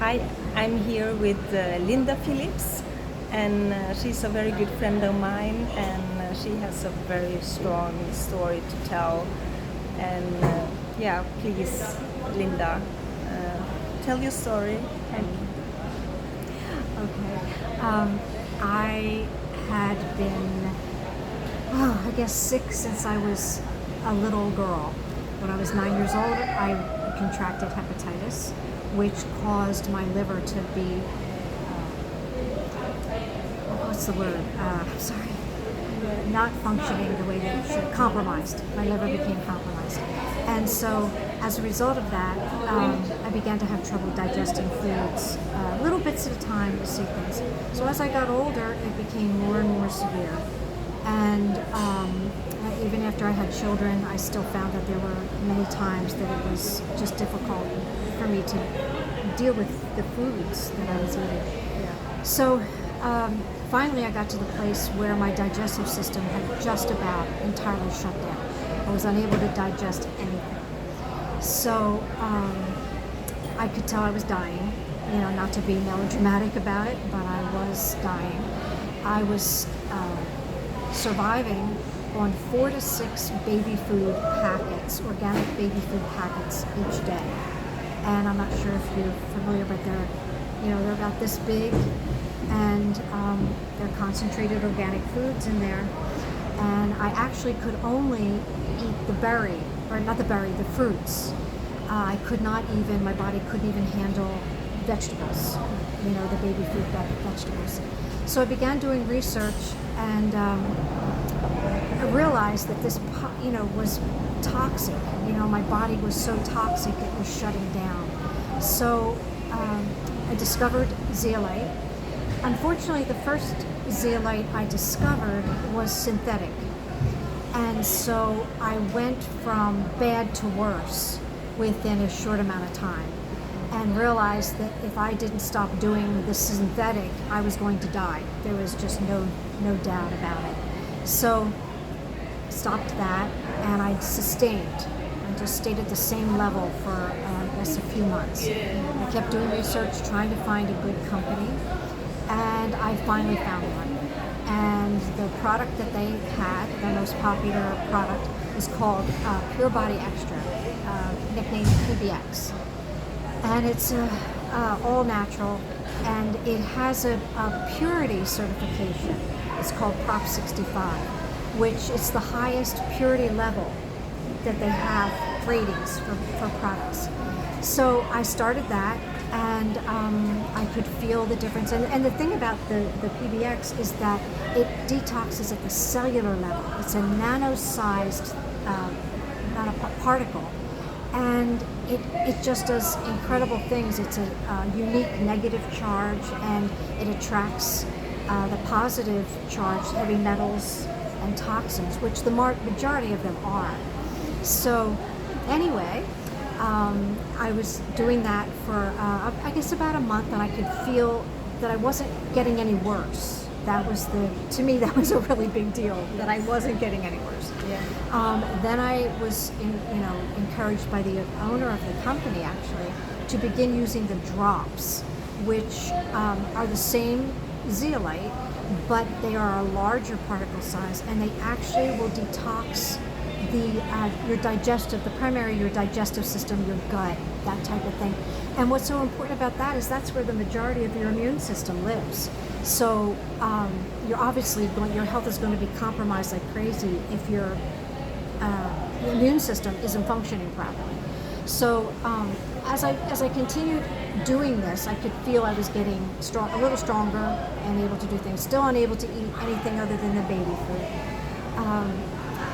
Hi, I'm here with Linda Phillips, and she's a very good friend of mine, and she has a very strong story to tell. And yeah, please, Linda, tell your story. And Okay. I had been, I guess, sick since I was a little girl. When I was 9 years old, I contracted hepatitis, which caused my liver to be, what's the word? I'm sorry. Not functioning the way that it should. Compromised. My liver became compromised. And so, as a result of that, I began to have trouble digesting foods, little bits at a time to see things. So as I got older, it became more and more severe. And even after I had children, I still found that there were many times that it was just difficult for me to deal with the foods that I was eating. So finally, I got to the place where my digestive system had just about entirely shut down. I was unable to digest anything. So I could tell I was dying. You know, not to be melodramatic about it, but I was dying. I was surviving on 4 to 6 baby food packets, organic baby food packets each day. And I'm not sure if you're familiar, but they're about this big, and they're concentrated organic foods in there. And I actually could only eat the berry, or not the berry, the fruits. I could not even, my body couldn't even handle vegetables, the baby food vegetables. So I began doing research, and I realized that this, was toxic. My body was so toxic it was shutting down. So I discovered zeolite. Unfortunately, the first zeolite I discovered was synthetic. And so I went from bad to worse within a short amount of time, and realized that if I didn't stop doing the synthetic, I was going to die. There was just no doubt about it. So stopped that, and I sustained. I just stayed at the same level for, I guess, a few months. I kept doing research, trying to find a good company, and I finally found one. And the product that they had, their most popular product, is called Pure Body Extra, nicknamed PBX. And it's all natural, and it has a purity certification. It's called Prop 65, which is the highest purity level that they have ratings for products. So I started that, and I could feel the difference. And the thing about the PBX is that it detoxes at the cellular level. It's a nano-sized nanoparticle, and it just does incredible things. It's a unique negative charge, and it attracts the positive charged heavy metals and toxins, which the majority of them are. So anyway, I was doing that for I guess about a month, and I could feel that I wasn't getting any worse. To me, that was a really big deal, that I wasn't getting any worse. Then I was encouraged by the owner of the company, actually, to begin using the drops, which are the same zeolite, but they are a larger particle size, and they actually will detox your digestive system, your gut, that type of thing. And what's so important about that is that's where the majority of your immune system lives. So your health is going to be compromised like crazy if your immune system isn't functioning properly. So as I continued doing this, I could feel I was getting a little stronger and able to do things. Still unable to eat anything other than the baby food.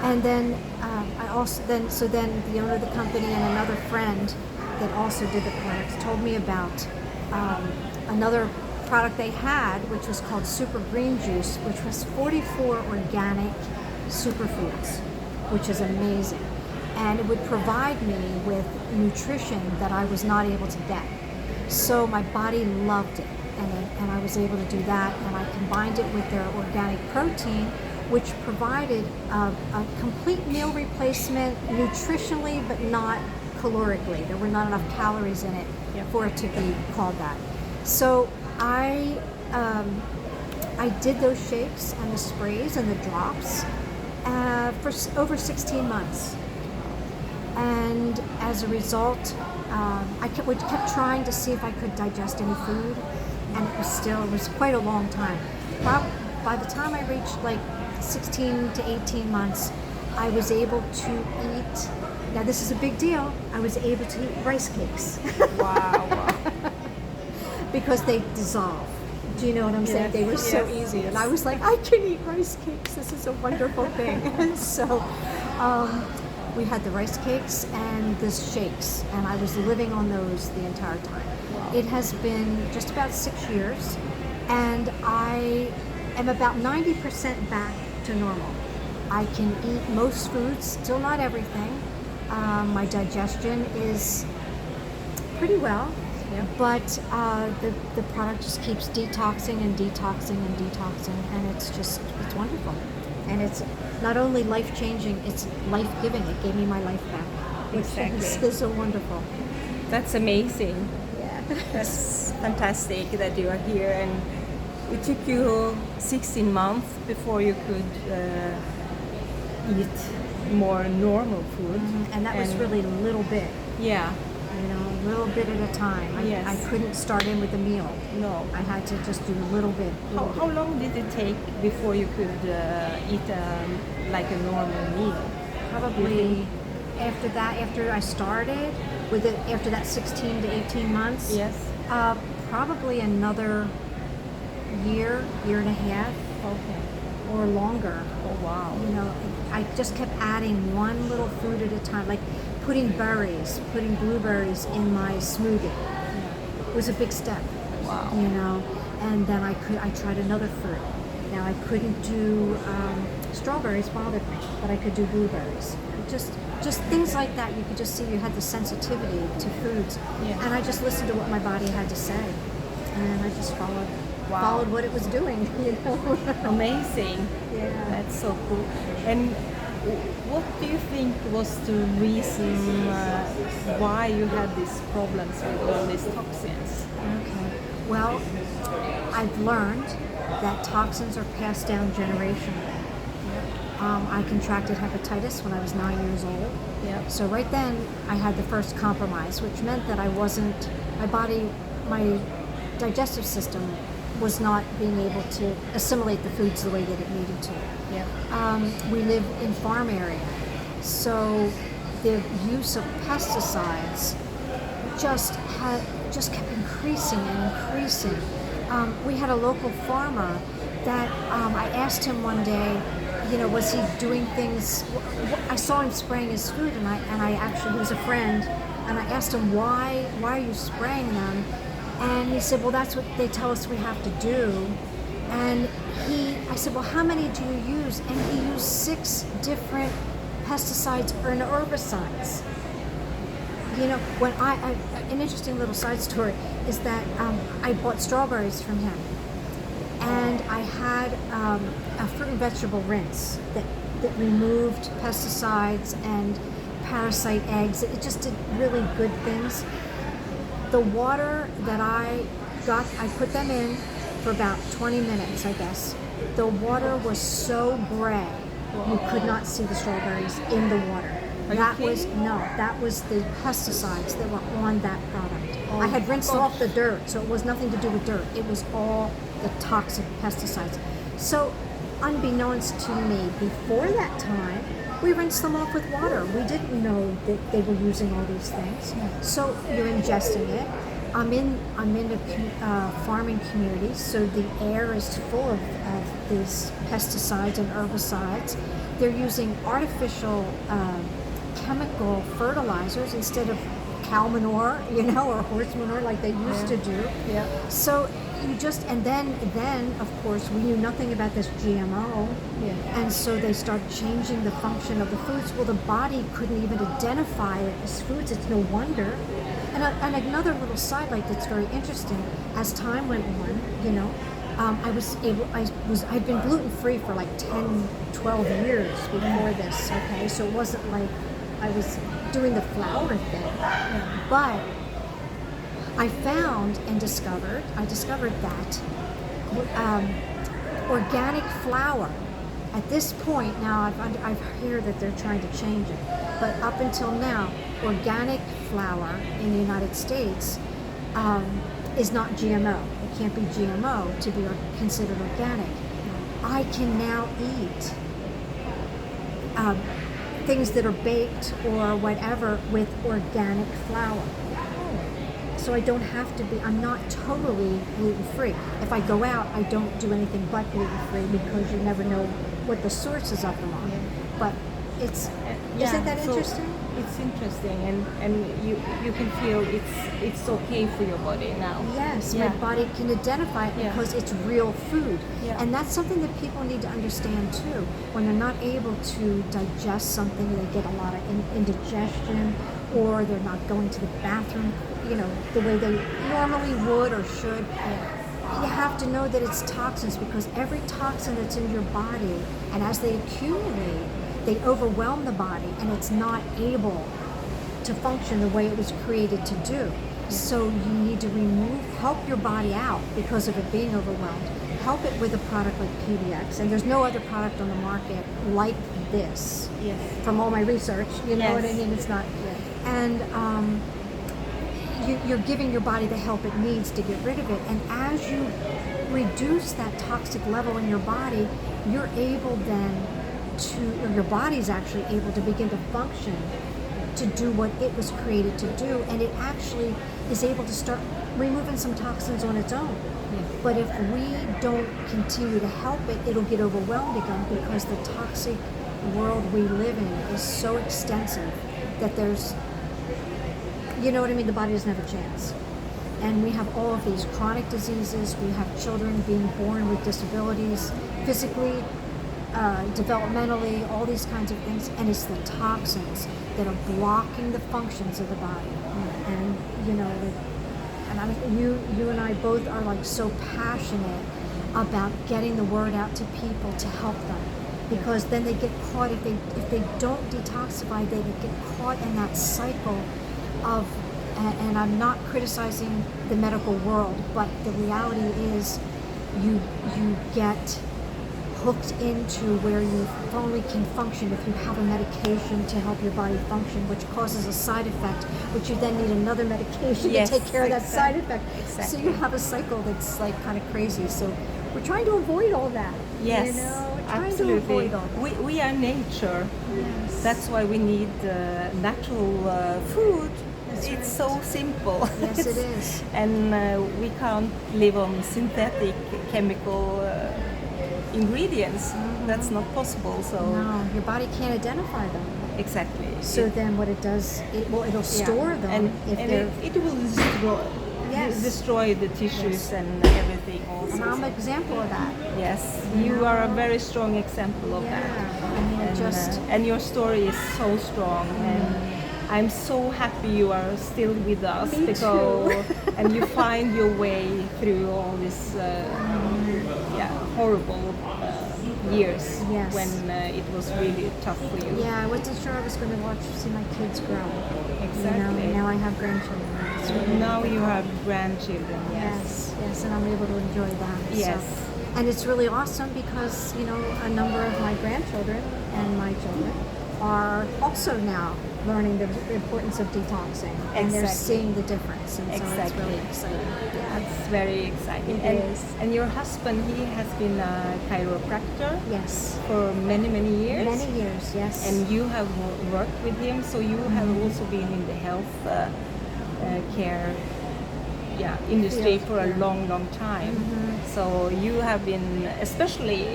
And then then the owner of the company and another friend that also did the products told me about another product they had, which was called Super Green Juice, which was 44 organic superfoods, which is amazing. And it would provide me with nutrition that I was not able to get. So my body loved it, and I was able to do that, and I combined it with their organic protein, which provided a complete meal replacement nutritionally, but not calorically. There were not enough calories in it Yep. for it to be called that. So I did those shakes and the sprays and the drops for over 16 months. And as a result, we kept trying to see if I could digest any food, and it was quite a long time. By the time I reached like 16 to 18 months, I was able to eat, now this is a big deal, I was able to eat rice cakes. Wow. Because they dissolve. Do you know what I'm saying? Yes, They were so yes, easy. yes. And I was like, I can eat rice cakes. This is a wonderful thing. And so we had the rice cakes and the shakes, and I was living on those the entire time. Wow. It has been just about 6 years, and I am about 90% back to normal. I can eat most foods, still not everything. My digestion is pretty well. Yeah. But the product just keeps detoxing and detoxing and detoxing, and it's wonderful. And it's not only life-changing, it's life-giving. It gave me my life back, which Exactly. is so wonderful. That's amazing. Yeah. That's fantastic that you are here, and it took you 16 months before you could eat more normal food. And that was really a little bit, Yeah. a little bit at a time. Yes. I couldn't start in with a meal. No. I had to just do a little bit. How long did it take before you could eat like a normal meal? Probably after I started with it, after that 16 to 18 months. Yes. Probably another year and a half, Okay. or longer. Oh wow. I just kept adding one little food at a time, like putting blueberries in my smoothie. It was a big step. Wow. And then I tried another fruit. Now I couldn't do strawberries, bothered me, but I could do blueberries. Just things like that. You could just see you had the sensitivity to foods. Yeah. And I just listened to what my body had to say, and I just followed what it was doing. Amazing. Yeah. That's so cool. And what do you think was the reason why you had these problems with all these toxins? Okay. Well, I've learned that toxins are passed down generationally. I contracted hepatitis when I was 9 years old. Yeah. So right then I had the first compromise, which meant that my digestive system was not being able to assimilate the foods the way that it needed to. Yeah. We live in farm area, so the use of pesticides just kept increasing and increasing. We had a local farmer that I asked him one day, was he doing things? I saw him spraying his food, and I actually, he was a friend, and I asked him why are you spraying them? And he said, well, that's what they tell us we have to do. And I said, well, how many do you use? And he used 6 different pesticides and herbicides. When an interesting little side story is that I bought strawberries from him, and I had a fruit and vegetable rinse that removed pesticides and parasite eggs. It just did really good things. The water that I put them in for about 20 minutes, I guess. The water was so gray, you could not see the strawberries in the water. That was the pesticides that were on that product. Oh, I had rinsed gosh. off the dirt, so it was nothing to do with dirt. It was all the toxic pesticides. So, unbeknownst to me, before that time, we rinsed them off with water. We didn't know that they were using all these things. So you're ingesting it. I'm in a farming community, so the air is full of these pesticides and herbicides. They're using artificial chemical fertilizers instead of cow manure, or horse manure like they used to do. Yeah. So and then of course we knew nothing about this GMO, and so they started changing the function of the foods. Well, the body couldn't even identify it as foods. It's no wonder. And another little sidelight that's very interesting, as time went on, I'd been gluten free for like 10, 12 years before this. Okay, so it wasn't like I was doing the flour thing. But I found and discovered that organic flour, at this point now, I've heard that they're trying to change it, but up until now, organic flour in the United States is not GMO. It can't be GMO to be considered organic. I can now eat things that are baked or whatever with organic flour. So I don't have to be, I'm not totally gluten-free. If I go out, I don't do anything but gluten-free because you never know what the sources of them are. But it's, isn't that interesting? It's interesting, and you can feel it's okay for your body now. Yes, my body can identify it because it's real food. Yeah. And that's something that people need to understand too. When they're not able to digest something, they get a lot of indigestion, or they're not going to the bathroom, the way they normally would or should. You have to know that it's toxins, because every toxin that's in your body, and as they accumulate, they overwhelm the body, and it's not able to function the way it was created to do. So you need to help your body out because of it being overwhelmed. Help it with a product like PDX, and there's no other product on the market like this. Yes. From all my research, you know what I mean? It's not. And you're giving your body the help it needs to get rid of it. And as you reduce that toxic level in your body, you're able then or your body's actually able to begin to function to do what it was created to do, and it actually is able to start removing some toxins on its own. But if we don't continue to help it, it'll get overwhelmed again, because the toxic world we live in is so extensive that there's, you know what I mean, the body doesn't have a chance. And we have all of these chronic diseases. We have children being born with disabilities, physically, developmentally, all these kinds of things, and it's the toxins that are blocking the functions of the body. And and I mean, you and I both are like so passionate about getting the word out to people to help them, because then they get caught, if they don't detoxify, they get caught in that cycle of, and I'm not criticizing the medical world, but the reality is you get hooked into where you only can function if you have a medication to help your body function, which causes a side effect, which you then need another medication to take care of that side effect. So you have a cycle that's like kind of crazy. So we're trying to avoid all that. Yes, we're trying absolutely. to avoid all that. We are nature. Yes. That's why we need natural food. It's so simple. Yes, it is. And we can't live on synthetic chemical ingredients. That's not possible. So No, your body can't identify them. exactly. So then what it does, it'll store them. and if it will destroy the tissues and everything also. And I'm an example of that. Yes, you are a very strong example of that. I mean, And your story is so strong, and I'm so happy you are still with us. Me too. And you find your way through all this horrible years when it was really tough for you. Yeah, I wasn't sure I was going to see my kids grow. Exactly. Now I have grandchildren. It's really Now you have grandchildren. yes, and I'm able to enjoy that. Yes. So, and it's really awesome because, a number of my grandchildren and my children are also now learning the importance of detoxing, and they're seeing the difference, and so it's really exciting. That's very exciting. It is. And your husband, he has been a chiropractor Yes. for many, many years. Many years, yes. And you have worked with him, so you have also been in the health care industry for a long, long time. So you have been especially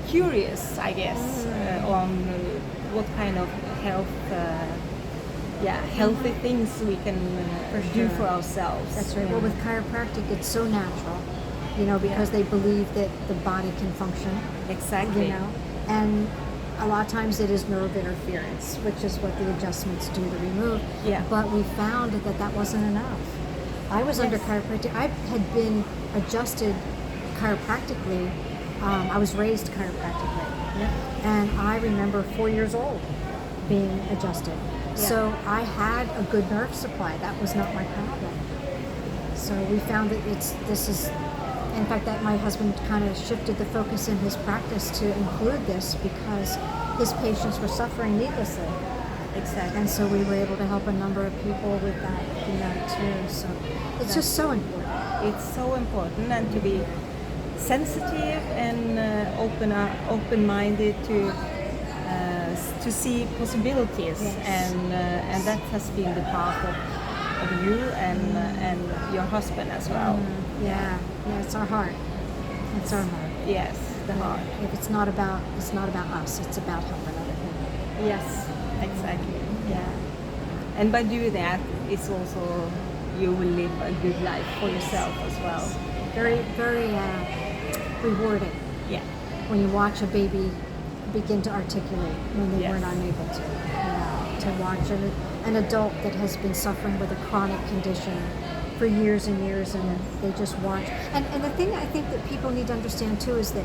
curious, I guess, on what kind of healthy things we can do for ourselves. That's right. Well, with chiropractic, it's so natural, because they believe that the body can function. Exactly. And a lot of times it is nerve interference, which is what the adjustments do to remove. Yeah. But we found that wasn't enough. I was under chiropractic. I had been adjusted chiropractically I was raised chiropractically, and I remember 4 years old being adjusted. So I had a good nerve supply. That was not my problem. So we found that this is, in fact, that my husband kind of shifted the focus in his practice to include this because his patients were suffering needlessly. Exactly. And so we were able to help a number of people with that, too. So it's just so important. It's so important, and to be sensitive and open-minded to see possibilities, and that has been the path of you and your husband as well. Yeah, it's our heart. It's our heart. Yes, the heart. If it's not about us, it's about helping other people. Yes, exactly. Yeah, and by doing that, it's also you will live a good life for yourself as well. Very, very rewarding. Yeah. When you watch a baby begin to articulate when they weren't unable to. To watch an adult that has been suffering with a chronic condition for years and years, and they just watch. And the thing I think that people need to understand too is that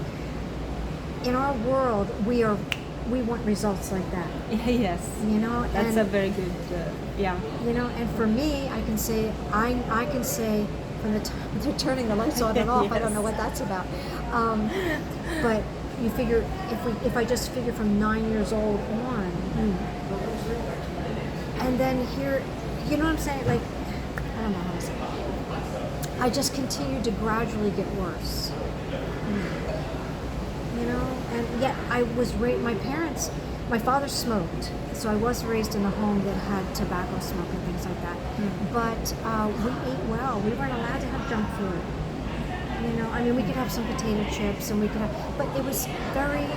in our world we want results like that. Yes. That's a very good. And for me, I can say from the time they're turning the lights on and off. Yes. I don't know what that's about. But you figure if I just figure from 9 years old on, and then here, you know what I'm saying? Like, I don't know how to say it. I just continue to gradually get worse. And yet I was raised. My father smoked, so I was raised in a home that had tobacco smoke and things like that. But we ate well. We weren't allowed to have junk food. We could have some potato chips, and but it was very,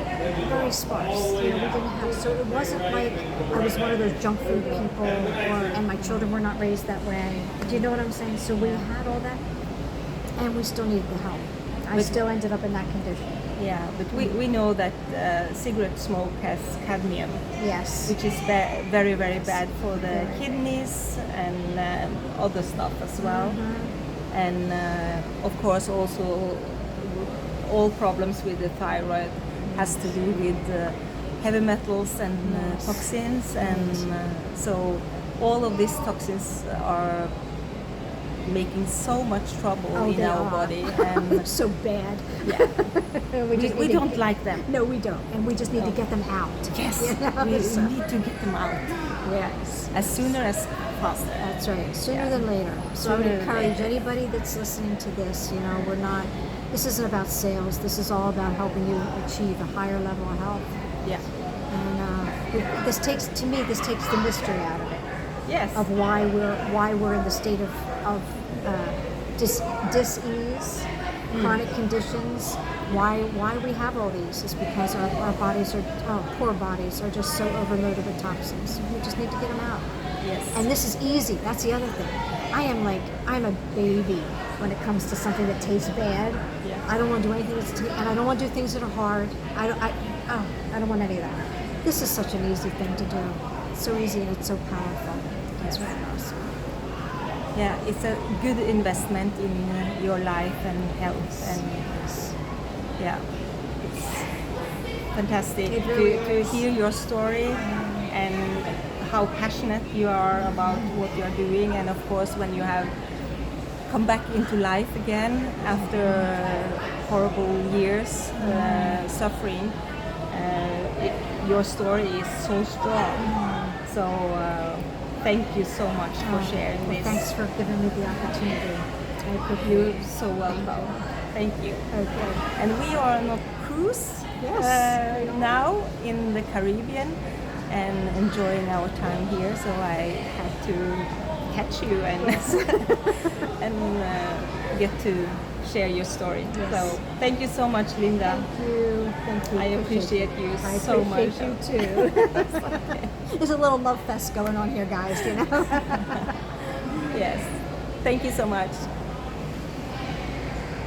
very sparse. We didn't have, so it wasn't like I was one of those junk food people, and my children were not raised that way. Do you know what I'm saying? So we had all that, and we still needed the help. I still ended up in that condition. Yeah, but we know that cigarette smoke has cadmium. Yes. Which is very, very bad for the kidneys and other stuff as well. And of course also all problems with the thyroid has to do with heavy metals and toxins, and so all of these toxins are making so much trouble in our body, and so bad. Yeah. we don't like them. No, we don't, and we just need to get them out. Yes, we need to get them out. Yes, as sooner as faster. That's right, sooner than later. So I would encourage anybody that's listening to this. This isn't about sales. This is all about helping you achieve a higher level of health. Yeah. And this takes the mystery out of it. Yes. Of why we're in the state of dis-ease, chronic conditions. Why we have all these is because our bodies our poor bodies are just so overloaded with toxins. We just need to get them out. Yes. And this is easy. That's the other thing. I'm a baby when it comes to something that tastes bad. Yeah. I don't want to do anything and I don't want to do things that are hard. I don't want any of that. This is such an easy thing to do. It's so easy and it's so powerful. That's what it is. Yeah, it's a good investment in your life and health, and yeah, it's fantastic to hear your story and how passionate you are about what you're doing, and of course when you have come back into life again after horrible years suffering, your story is so strong. So thank you so much for sharing this. Thanks for giving me the opportunity. You're so welcome. Thank you. Okay. And we are on a cruise now in the Caribbean and enjoying our time here. So I had to catch you and and get to share your story. Yes. So thank you so much, Linda. Thank you. I appreciate you so much. I appreciate you too. There's a little love fest going on here, guys. Yes. Thank you so much.